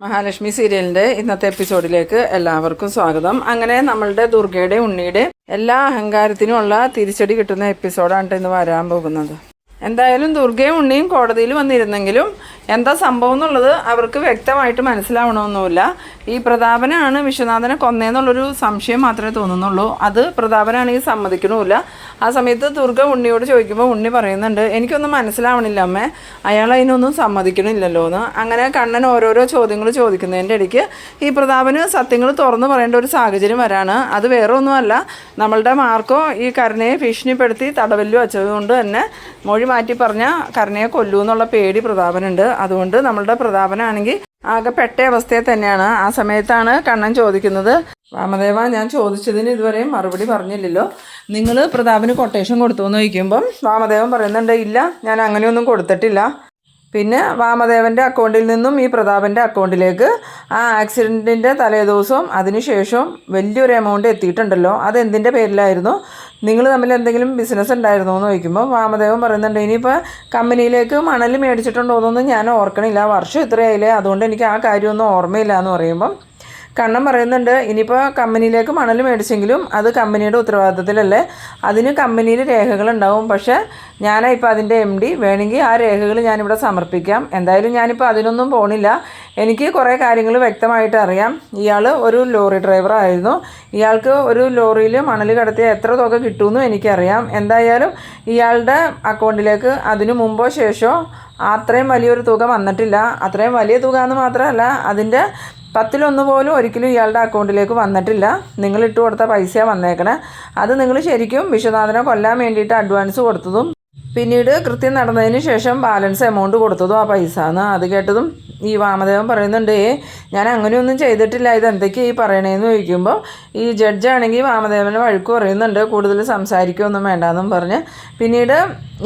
മഹാലക്ഷ്മി സീരിയലിൻ്റെ ഇന്നത്തെ എപ്പിസോഡിലേക്ക് എല്ലാവർക്കും സ്വാഗതം. അങ്ങനെ നമ്മളുടെ ദുർഗയുടെ ഉണ്ണിയുടെ എല്ലാ അഹങ്കാരത്തിനുമുള്ള തിരിച്ചടി കിട്ടുന്ന എപ്പിസോഡാണ് ഇന്ന് വരാൻ പോകുന്നത്. എന്തായാലും ദുർഗയും ഉണ്ണിയും കോടതിയിൽ വന്നിരുന്നെങ്കിലും എന്താ സംഭവം എന്നുള്ളത് അവർക്ക് വ്യക്തമായിട്ട് മനസ്സിലാവണമെന്നില്ല. ഈ പ്രതാപനാണ് വിശ്വനാഥനെ കൊന്നേന്നുള്ളൊരു സംശയം മാത്രമേ തോന്നുന്നുള്ളൂ. അത് പ്രതാപനാണെങ്കിൽ സമ്മതിക്കണമില്ല. ആ സമയത്ത് ദുർഗ ഉണ്ണിയോട് ചോദിക്കുമ്പോൾ ഉണ്ണി പറയുന്നുണ്ട്, എനിക്കൊന്നും മനസ്സിലാവണില്ല അമ്മേ, അയാൾ അതിനൊന്നും സമ്മതിക്കണില്ലല്ലോ എന്ന്. അങ്ങനെ കണ്ണൻ ഓരോരോ ചോദ്യങ്ങൾ ചോദിക്കുന്നതിൻ്റെ ഇടയ്ക്ക് ഈ പ്രതാപന് സത്യങ്ങൾ തുറന്നു പറയേണ്ട ഒരു സാഹചര്യം വരാണ്. അത് വേറെ ഒന്നുമല്ല, നമ്മളുടെ മാർക്കോ ഈ കരുണയെ ഭീഷണിപ്പെടുത്തി തടവല്ലു വച്ചതുകൊണ്ട് തന്നെ മൊഴി മാറ്റി പറഞ്ഞ കരുണയെ കൊല്ലൂ എന്നുള്ള പേടി പ്രതാപനുണ്ട്. അതുകൊണ്ട് നമ്മളുടെ പ്രതാപനാണെങ്കിൽ ആകെ പെട്ട അവസ്ഥയെ തന്നെയാണ്. ആ സമയത്താണ് കണ്ണൻ ചോദിക്കുന്നത്, വാമദേവ, ഞാൻ ചോദിച്ചതിന് ഇതുവരെയും മറുപടി പറഞ്ഞില്ലല്ലോ, നിങ്ങൾ പ്രതാപന് കൊട്ടേഷൻ കൊടുത്തു എന്ന് ചോദിക്കുമ്പം വാമദേവൻ പറയുന്നുണ്ട്, ഇല്ല, ഞാൻ അങ്ങനെയൊന്നും കൊടുത്തിട്ടില്ല. പിന്നെ വാമദേവൻ്റെ അക്കൗണ്ടിൽ നിന്നും ഈ പ്രതാപൻ്റെ അക്കൗണ്ടിലേക്ക് ആ ആക്സിഡൻറ്റിൻ്റെ തലേദിവസവും അതിനുശേഷവും വലിയൊരു എമൗണ്ട് എത്തിയിട്ടുണ്ടല്ലോ, അതെന്തിൻ്റെ പേരിലായിരുന്നു? നിങ്ങൾ തമ്മിൽ എന്തെങ്കിലും ബിസിനസ് ഉണ്ടായിരുന്നോ എന്ന് ചോദിക്കുമ്പോൾ വാമദേവൻ പറയുന്നുണ്ട്, ഇനിയിപ്പോൾ കമ്പനിയിലേക്ക് മണൽ മേടിച്ചിട്ടുണ്ടോ എന്നൊന്നും ഞാൻ ഓർക്കണില്ല, വർഷം ഇത്രയായില്ലേ, അതുകൊണ്ട് എനിക്ക് ആ കാര്യമൊന്നും ഓർമ്മയില്ല എന്ന് പറയുമ്പം കണ്ണൻ പറയുന്നുണ്ട്, ഇനിയിപ്പോൾ കമ്പനിയിലേക്ക് മണൽ മേടിച്ചെങ്കിലും അത് കമ്പനിയുടെ ഉത്തരവാദിത്തത്തിലല്ലേ, അതിന് കമ്പനിയിൽ രേഖകളുണ്ടാവും. പക്ഷേ ഞാനിപ്പോൾ അതിൻ്റെ MD, വേണമെങ്കിൽ ആ രേഖകൾ ഞാനിവിടെ സമർപ്പിക്കാം. എന്തായാലും ഞാനിപ്പോൾ അതിനൊന്നും പോണില്ല. എനിക്ക് കുറേ കാര്യങ്ങൾ വ്യക്തമായിട്ട് അറിയാം. ഇയാൾ ഒരു ലോറി ഡ്രൈവറായിരുന്നു. ഇയാൾക്ക് ഒരു ലോറിയിൽ മണൽ കടത്തിയാൽ എത്ര തുക കിട്ടുമെന്നും എനിക്കറിയാം. എന്തായാലും ഇയാളുടെ അക്കൗണ്ടിലേക്ക് അതിനു മുമ്പോ ശേഷമോ അത്രയും വലിയൊരു തുക വന്നിട്ടില്ല. അത്രയും വലിയ തുക എന്ന് മാത്രമല്ല, അതിൻ്റെ 10-1 പോലും ഒരിക്കലും ഇയാളുടെ അക്കൗണ്ടിലേക്ക് വന്നിട്ടില്ല. നിങ്ങൾ ഇട്ട് കൊടുത്ത പൈസയാണ് വന്നേക്കണേ. അത് നിങ്ങൾ ശരിക്കും വിശ്വനാഥനെ കൊല്ലാൻ വേണ്ടിയിട്ട് അഡ്വാൻസ് കൊടുത്തതും പിന്നീട് കൃത്യം നടന്നതിന് ശേഷം ബാലൻസ് എമൗണ്ട് കൊടുത്തതും ആ പൈസ എന്ന്. അത് കേട്ടതും ഈ വാമദേവൻ പറയുന്നുണ്ട്, ഞാൻ അങ്ങനെയൊന്നും ചെയ്തിട്ടില്ല, ഇതെന്തൊക്കെയാണ് ഈ പറയണേന്ന് ചോദിക്കുമ്പോൾ ഈ ജഡ്ജാണെങ്കിൽ വാമദേവനെ വഴക്ക് പറയുന്നുണ്ട്, കൂടുതൽ സംസാരിക്കുകയൊന്നും വേണ്ടാന്നും പറഞ്ഞ്. പിന്നീട്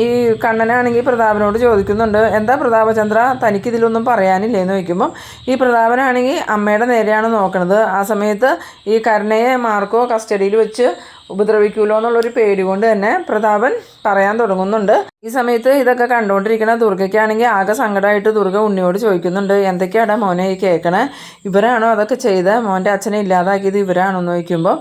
ഈ കണ്ണനാണെങ്കിൽ പ്രതാപനോട് ചോദിക്കുന്നുണ്ട്, എന്താ പ്രതാപചന്ദ്ര, തനിക്കിതിലൊന്നും പറയാനില്ലേന്ന് ചോദിക്കുമ്പം ഈ പ്രതാപനാണെങ്കിൽ അമ്മയുടെ നേരെയാണ് നോക്കണത്. ആ സമയത്ത് ഈ കരുണയെ മാർക്കോ കസ്റ്റഡിയിൽ വെച്ച് ഉപദ്രവിക്കുമല്ലോ എന്നുള്ളൊരു പേടി കൊണ്ട് തന്നെ പ്രതാപൻ പറയാൻ തുടങ്ങുന്നുണ്ട്. ഈ സമയത്ത് ഇതൊക്കെ കണ്ടുകൊണ്ടിരിക്കുന്ന ദുർഗയ്ക്കാണെങ്കിൽ ആകെ സങ്കടമായിട്ട് ദുർഗ ഉണ്ണിയോട് ചോദിക്കുന്നുണ്ട്, എന്തൊക്കെയാടാ മോനെ ഈ കേൾക്കണേ, ഇവരാണോ അതൊക്കെ ചെയ്ത് മോൻ്റെ അച്ഛനെ ഇല്ലാതാക്കിയത് ഇവരാണോ എന്ന് ചോദിക്കുമ്പോൾ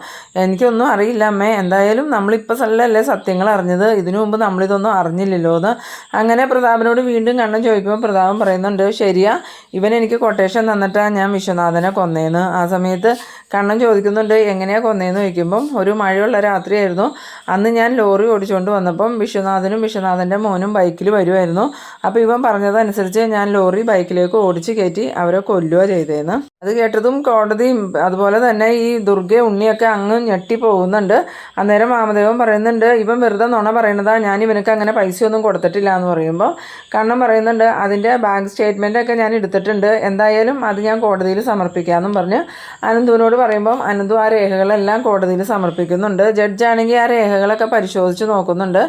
എനിക്കൊന്നും അറിയില്ല അമ്മേ, എന്തായാലും നമ്മളിപ്പോൾ സല്ലല്ലേ സത്യങ്ങൾ അറിഞ്ഞത്, ഇതിനു മുമ്പ് നമ്മളിതൊന്നും അറിഞ്ഞില്ലല്ലോ എന്ന്. അങ്ങനെ പ്രതാപനോട് വീണ്ടും കണ്ണൻ ചോദിക്കുമ്പോൾ പ്രതാപൻ പറയുന്നുണ്ട്, ശരിയാ, ഇവൻ എനിക്ക് കൊട്ടേഷൻ തന്നിട്ടാണ് ഞാൻ വിശ്വനാഥനെ കൊന്നേന്ന്. ആ സമയത്ത് കണ്ണൻ ചോദിക്കുന്നുണ്ട്, എങ്ങനെയാണ് കൊന്നേന്ന് ചോദിക്കുമ്പം ഒരു മഴയുള്ള രാത്രിയായിരുന്നു. അന്ന് ഞാൻ ലോറി ഓടിച്ചുകൊണ്ട് വന്നപ്പം വിശ്വനാഥനും വിശ്വനാഥൻ്റെ മോനും ബൈക്കിൽ വരുമായിരുന്നു. അപ്പോൾ ഇവൻ പറഞ്ഞതനുസരിച്ച് ഞാൻ ലോറി ബൈക്കിലേക്ക് ഓടിച്ച് കയറ്റി അവരെ കൊല്ലുക ചെയ്തേന്ന്. അത് കേട്ടതും കോടതിയും അതുപോലെ തന്നെ ഈ ദുർഗ ഉണ്ണിയൊക്കെ അങ്ങ് ഞെട്ടി പോകുന്നുണ്ട്. അന്നേരം വാമദേവൻ പറയുന്നുണ്ട്, ഇവൻ വെറുതെ നുണ പറയണതാ, ഞാൻ ഇവനക്ക് അങ്ങനെ പൈസയൊന്നും കൊടുത്തിട്ടില്ല എന്ന് പറയുമ്പോൾ കണ്ണൻ പറയുന്നുണ്ട്, അതിൻ്റെ ബാങ്ക് സ്റ്റേറ്റ്മെൻറ്റൊക്കെ ഞാൻ എടുത്തിട്ടുണ്ട്, എന്തായാലും അത് ഞാൻ കോടതിയിൽ സമർപ്പിക്കാമെന്നും പറഞ്ഞ് അനന്തുവിനോട് പറയുമ്പം അനന്തു ആ രേഖകളെല്ലാം കോടതിയിൽ സമർപ്പിക്കുന്നുണ്ട്. ജഡ്ജാണെങ്കിൽ ആ രേഖകളൊക്കെ പരിശോധിച്ച് നോക്കുന്നുണ്ട്.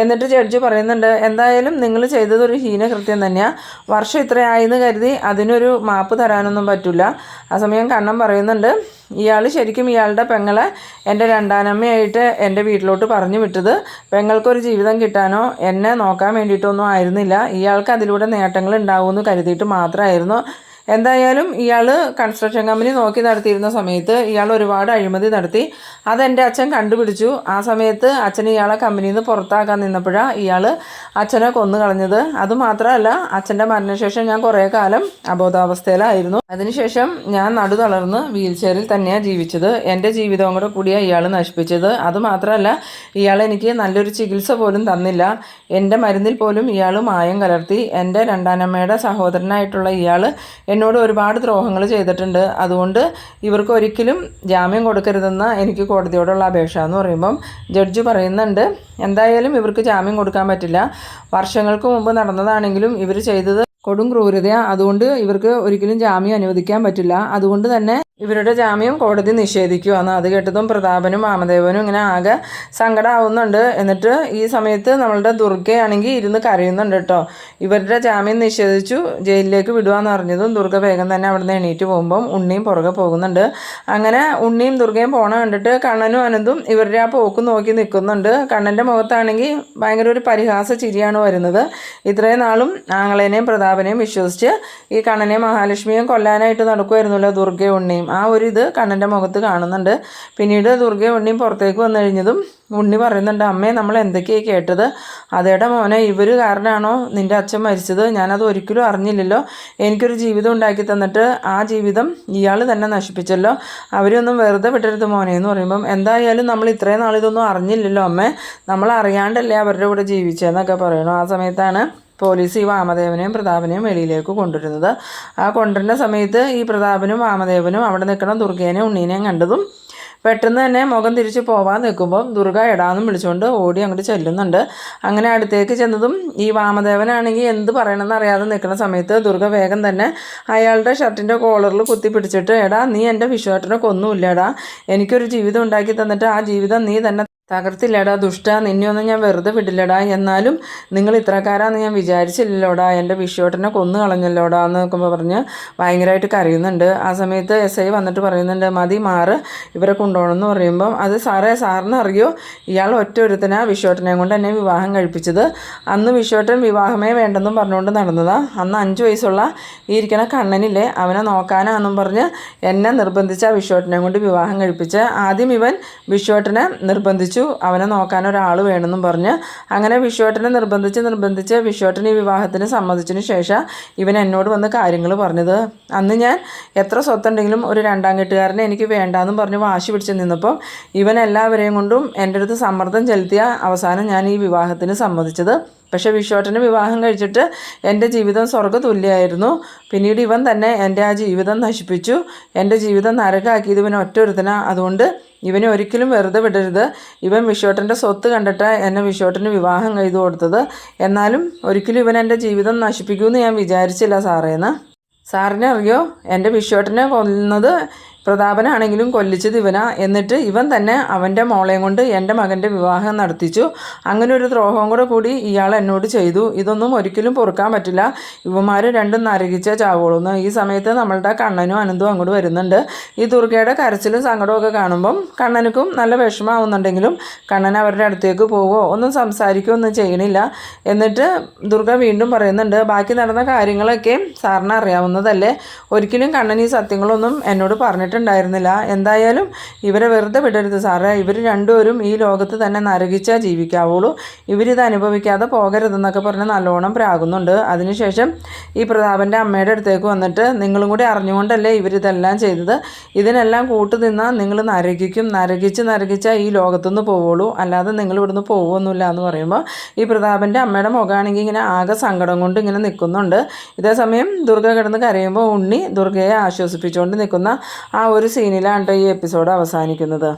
എന്നിട്ട് ജഡ്ജ് പറയുന്നുണ്ട്, എന്തായാലും നിങ്ങൾ ചെയ്തതൊരു ഹീനകൃത്യം തന്നെയാണ്, വർഷം ഇത്രയായെന്ന് കരുതി അതിനൊരു മാപ്പ് തരാനൊന്നും പറ്റില്ല. ആ സമയം കണ്ണൻ പറയുന്നുണ്ട്, ഇയാൾ ശരിക്കും ഇയാളുടെ പെങ്ങളെ എൻ്റെ രണ്ടാനമ്മയായിട്ട് എൻ്റെ വീട്ടിലോട്ട് പറഞ്ഞു വിട്ടത് പെങ്ങൾക്കൊരു ജീവിതം കിട്ടാനോ എന്നെ നോക്കാൻ വേണ്ടിയിട്ടൊന്നും ആയിരുന്നില്ല, ഇയാൾക്ക് അതിലൂടെ നേട്ടങ്ങൾ ഉണ്ടാവുമെന്ന് കരുതിയിട്ട് മാത്രമായിരുന്നു. എന്തായാലും ഇയാൾ കൺസ്ട്രക്ഷൻ കമ്പനി നോക്കി നടത്തിയിരുന്ന സമയത്ത് ഇയാൾ ഒരുപാട് അഴിമതി നടത്തി, അതെൻ്റെ അച്ഛൻ കണ്ടുപിടിച്ചു. ആ സമയത്ത് അച്ഛൻ ഇയാളെ കമ്പനിയിൽ നിന്ന് പുറത്താക്കാൻ നിന്നപ്പോഴാണ് ഇയാൾ അച്ഛനെ കൊന്നു കളഞ്ഞത്. അതുമാത്രമല്ല, അച്ഛൻ്റെ മരണശേഷം ഞാൻ കുറേ കാലം അബോധാവസ്ഥയിലായിരുന്നു. അതിനുശേഷം ഞാൻ നടു തളർന്ന് വീൽ ചെയറിൽ തന്നെയാണ് ജീവിച്ചത്. എൻ്റെ ജീവിതവും കൂടെ കൂടിയാണ് ഇയാൾ നശിപ്പിച്ചത്. അതുമാത്രമല്ല, ഇയാൾ എനിക്ക് നല്ലൊരു ചികിത്സ പോലും തന്നില്ല, എൻ്റെ മരുന്നിൽ പോലും ഇയാൾ മായം കലർത്തി. എൻ്റെ രണ്ടാനമ്മയുടെ സഹോദരനായിട്ടുള്ള ഇയാൾ എന്നോട് ഒരുപാട് ദ്രോഹങ്ങൾ ചെയ്തിട്ടുണ്ട്. അതുകൊണ്ട് ഇവർക്ക് ഒരിക്കലും ജാമ്യം കൊടുക്കരുതെന്ന് എനിക്ക് കോടതിയോടുള്ള അപേക്ഷ എന്ന് പറയുമ്പം ജഡ്ജ് പറയുന്നുണ്ട്, എന്തായാലും ഇവർക്ക് ജാമ്യം കൊടുക്കാൻ പറ്റില്ല, വർഷങ്ങൾക്ക് മുമ്പ് നടന്നതാണെങ്കിലും ഇവർ ചെയ്തത് കൊടും ക്രൂരതയാണ്, അതുകൊണ്ട് ഇവർക്ക് ഒരിക്കലും ജാമ്യം അനുവദിക്കാൻ പറ്റില്ല. അതുകൊണ്ട് തന്നെ ഇവരുടെ ജാമ്യം കോടതി നിഷേധിക്കുകയാണ്. അത് കേട്ടതും പ്രതാപനും വാമദേവനും ഇങ്ങനെ ആകെ സങ്കടമാവുന്നുണ്ട്. എന്നിട്ട് ഈ സമയത്ത് നമ്മളുടെ ദുർഗയാണെങ്കിൽ ഇരുന്ന് കരയുന്നുണ്ട് കേട്ടോ. ഇവരുടെ ജാമ്യം നിഷേധിച്ചു, ജയിലിലേക്ക് വിടുകയെന്ന് പറഞ്ഞതും ദുർഗ വേഗം തന്നെ അവിടെ നിന്ന് എണീറ്റ് പോകുമ്പം ഉണ്ണിയും പുറകെ പോകുന്നുണ്ട്. അങ്ങനെ ഉണ്ണിയും ദുർഗയും പോണ കണ്ടിട്ട് കണ്ണനും അനന്തും ഇവരുടെ ആ പോക്ക് നോക്കി നിൽക്കുന്നുണ്ട്. കണ്ണൻ്റെ മുഖത്താണെങ്കിൽ ഭയങ്കര ഒരു പരിഹാസ ചിരിയാണ് വരുന്നത്. ഇത്രയും നാളും ആങ്ങളേനെയും പ്രതാപനെയും വിശ്വസിച്ച് ഈ കണ്ണനെയും മഹാലക്ഷ്മിയും കൊല്ലാനായിട്ട് നടക്കുമായിരുന്നല്ലോ ദുർഗയും ഉണ്ണിയും. ആ ഒരു ഇത് കണ്ണൻ്റെ മുഖത്ത് കാണുന്നുണ്ട്. പിന്നീട് ദുർഗയും ഉണ്ണിയും പുറത്തേക്ക് വന്നു കഴിഞ്ഞതും ഉണ്ണി പറയുന്നുണ്ട്, അമ്മേ നമ്മൾ എന്തൊക്കെയാണ് കേട്ടത്? അതേടെ മോനെ, ഇവർ കാരണമാണോ നിൻ്റെ അച്ഛൻ മരിച്ചത്? ഞാനത് ഒരിക്കലും അറിഞ്ഞില്ലല്ലോ. എനിക്കൊരു ജീവിതം ഉണ്ടാക്കി തന്നിട്ട് ആ ജീവിതം ഇയാൾ തന്നെ നശിപ്പിച്ചല്ലോ. അവരൊന്നും വെറുതെ വിടരുത് മോനെ എന്ന് പറയുമ്പം, എന്തായാലും നമ്മൾ ഇത്രയും നാളിതൊന്നും അറിഞ്ഞില്ലല്ലോ അമ്മേ, നമ്മൾ അറിയാണ്ടല്ലേ അവരുടെ കൂടെ ജീവിച്ചതെന്നൊക്കെ പറയണു. ആ സമയത്താണ് പോലീസ് ഈ വാമദേവനെയും പ്രതാപനെയും വെളിയിലേക്ക് കൊണ്ടുവരുന്നത്. ആ കൊണ്ടുവരുന്ന സമയത്ത് ഈ പ്രതാപനും വാമദേവനും അവിടെ നിൽക്കുന്ന ദുർഗേനെയും ഉണ്ണീനെയും കണ്ടതും പെട്ടെന്ന് തന്നെ മുഖം തിരിച്ച് പോവാൻ നിൽക്കുമ്പോൾ ദുർഗ എടാന്നും വിളിച്ചുകൊണ്ട് ഓടി അങ്ങോട്ട് ചെല്ലുന്നുണ്ട്. അങ്ങനെ അടുത്തേക്ക് ചെന്നതും ഈ വാമദേവനാണെങ്കിൽ എന്ത് പറയണമെന്ന് അറിയാതെ നിൽക്കുന്ന സമയത്ത് ദുർഗ വേഗം തന്നെ അയാളുടെ ഷർട്ടിൻ്റെ കോളറിൽ കുത്തി പിടിച്ചിട്ട്, എടാ നീ എൻ്റെ വിശ്വാസത്തിനെ കൊന്നുമില്ലടാ, എനിക്കൊരു ജീവിതം ഉണ്ടാക്കി തന്നിട്ട് ആ ജീവിതം നീ തന്നെ തകർത്തില്ലടാ ദുഷ്ട, നിന്നെയൊന്നും ഞാൻ വെറുതെ വിടില്ലടാ, എന്നാലും നിങ്ങൾ ഇത്രക്കാരാന്ന് ഞാൻ വിചാരിച്ചില്ലല്ലോടാ, എൻ്റെ വിശ്വട്ടനെ കൊന്നു കളഞ്ഞല്ലോടാ എന്നൊക്കെ പറഞ്ഞ് ഭയങ്കരമായിട്ട് കരയുന്നുണ്ട്. ആ സമയത്ത് SI വന്നിട്ട് പറയുന്നുണ്ട്, മതി മാറ്, ഇവരെ കൊണ്ടുപോകണമെന്ന് പറയുമ്പം, അത് സാറേ സാറിന് അറിയോ, ഇയാൾ ഒറ്റ ഒരുത്തനാ വിശ്വട്ടനെ കൊണ്ട് എന്നെ വിവാഹം കഴിപ്പിച്ചത്. അന്ന് വിശ്വട്ടൻ വിവാഹമേ വേണ്ടെന്നും പറഞ്ഞുകൊണ്ട് നടന്നതാ. അന്ന് 5 വയസ്സുള്ള ഈ ഇരിക്കണ കണ്ണനില്ലേ, അവനെ നോക്കാനാന്നും പറഞ്ഞ് എന്നെ നിർബന്ധിച്ച വിശ്വട്ടനെ കൊണ്ട് വിവാഹം കഴിപ്പിച്ച്. ആദ്യം ഇവൻ വിശ്വട്ടനെ നിർബന്ധിച്ചു, അവനെ നോക്കാൻ ഒരാൾ വേണമെന്നും പറഞ്ഞ്. അങ്ങനെ വിശ്വട്ടനെ നിർബന്ധിച്ച് വിശ്വട്ടൻ ഈ വിവാഹത്തിന് സമ്മതിച്ചതിന് ശേഷം ഇവൻ എന്നോട് വന്ന് കാര്യങ്ങൾ പറഞ്ഞത്. അന്ന് ഞാൻ എത്ര സ്വത്തുണ്ടെങ്കിലും ഒരു 2ാം കെട്ടുകാരനെ എനിക്ക് വേണ്ടാന്നും പറഞ്ഞ് വാശി പിടിച്ച് നിന്നപ്പോൾ ഇവൻ എല്ലാവരെയും കൊണ്ടും എൻ്റെ അടുത്ത് സമ്മർദ്ദം ചെലുത്തിയ അവസാനം ഞാൻ ഈ വിവാഹത്തിന് സമ്മതിച്ചത്. പക്ഷേ വിശ്വട്ടന് വിവാഹം കഴിച്ചിട്ട് എൻ്റെ ജീവിതം സ്വർഗ്ഗതുല്യമായിരുന്നു. പിന്നീട് ഇവൻ തന്നെ എൻ്റെ ആ ജീവിതം നശിപ്പിച്ചു. എൻ്റെ ജീവിതം നരകാക്കിയത് ഇവൻ ഒറ്റ ഒരുത്തനാ. അതുകൊണ്ട് ഇവനെ ഒരിക്കലും വെറുതെ വിടരുത്. ഇവൻ വിശ്വട്ടൻ്റെ സ്വത്ത് കണ്ടിട്ട് എന്നെ വിശ്വട്ടന് വിവാഹം ചെയ്തു കൊടുത്തത്. എന്നാലും ഒരിക്കലും ഇവൻ എൻ്റെ ജീവിതം നശിപ്പിക്കുമെന്ന് ഞാൻ വിചാരിച്ചില്ല സാറേന്ന്. സാറിനെ അറിയോ, എൻ്റെ വിശ്വട്ടനെ കൊല്ലുന്നത് പ്രതാപനാണെങ്കിലും കൊല്ലിച്ചത് ഇവനാ. എന്നിട്ട് ഇവൻ തന്നെ അവൻ്റെ മോളെയും കൊണ്ട് എൻ്റെ മകൻ്റെ വിവാഹം നടത്തിച്ചു. അങ്ങനെ ഒരു ദ്രോഹവും കൂടി ഇയാൾ എന്നോട് ചെയ്തു. ഇതൊന്നും ഒരിക്കലും പൊറുക്കാൻ പറ്റില്ല. ഇവന്മാർ രണ്ടും നരകിച്ചേ ചാവുള്ളൂന്ന്. ഈ സമയത്ത് നമ്മളുടെ കണ്ണനും അനന്തും അങ്ങോട്ട് വരുന്നുണ്ട്. ഈ ദുർഗയുടെ കരച്ചിലും സങ്കടമൊക്കെ കാണുമ്പം കണ്ണനുക്കും നല്ല വിഷമാവുന്നുണ്ടെങ്കിലും കണ്ണൻ അവരുടെ അടുത്തേക്ക് പോവോ ഒന്നും സംസാരിക്കുകയോ ഒന്നും ചെയ്യണില്ല. എന്നിട്ട് ദുർഗ വീണ്ടും പറയുന്നുണ്ട്, ബാക്കി നടന്ന കാര്യങ്ങളൊക്കെ സാറിന് അറിയാവുന്നതല്ലേ, ഒരിക്കലും കണ്ണൻ ഈ സത്യങ്ങളൊന്നും എന്നോട് പറഞ്ഞിട്ടുണ്ടായിരുന്നില്ല. എന്തായാലും ഇവരെ വെറുതെ വിടരുത് സാറേ, ഇവർ രണ്ടുപേരും ഈ ലോകത്ത് തന്നെ നരകിച്ചാൽ ജീവിക്കാവുള്ളൂ, ഇവരിത് അനുഭവിക്കാതെ പോകരുതെന്നൊക്കെ പറഞ്ഞ് നല്ലോണം പ്രാകുന്നുണ്ട്. അതിനുശേഷം ഈ പ്രതാപൻ്റെ അമ്മയുടെ അടുത്തേക്ക് വന്നിട്ട്, നിങ്ങളും കൂടി അറിഞ്ഞുകൊണ്ടല്ലേ ഇവരിതെല്ലാം ചെയ്തത്, ഇതിനെല്ലാം കൂട്ടുനിന്നാൽ നിങ്ങൾ നരകിച്ചാൽ ഈ ലോകത്തുനിന്ന് പോവുള്ളൂ, അല്ലാതെ നിങ്ങൾ ഇവിടുന്ന് പോകുമൊന്നുമില്ല എന്ന് പറയുമ്പോൾ ഈ പ്രതാപൻ്റെ അമ്മയുടെ മുഖമാണെങ്കിൽ ഇങ്ങനെ ആകെ സങ്കടം കൊണ്ട് ഇങ്ങനെ നിൽക്കുന്നുണ്ട്. ഇതേസമയം ദുർഗ കിടന്ന് കരയുമ്പോൾ ഉണ്ണി ദുർഗയെ ആശ്വസിപ്പിച്ചുകൊണ്ട് നിൽക്കുന്ന ആ ഒരു സീനിലാണ് ഈ എപ്പിസോഡ് അവസാനിക്കുന്നത്.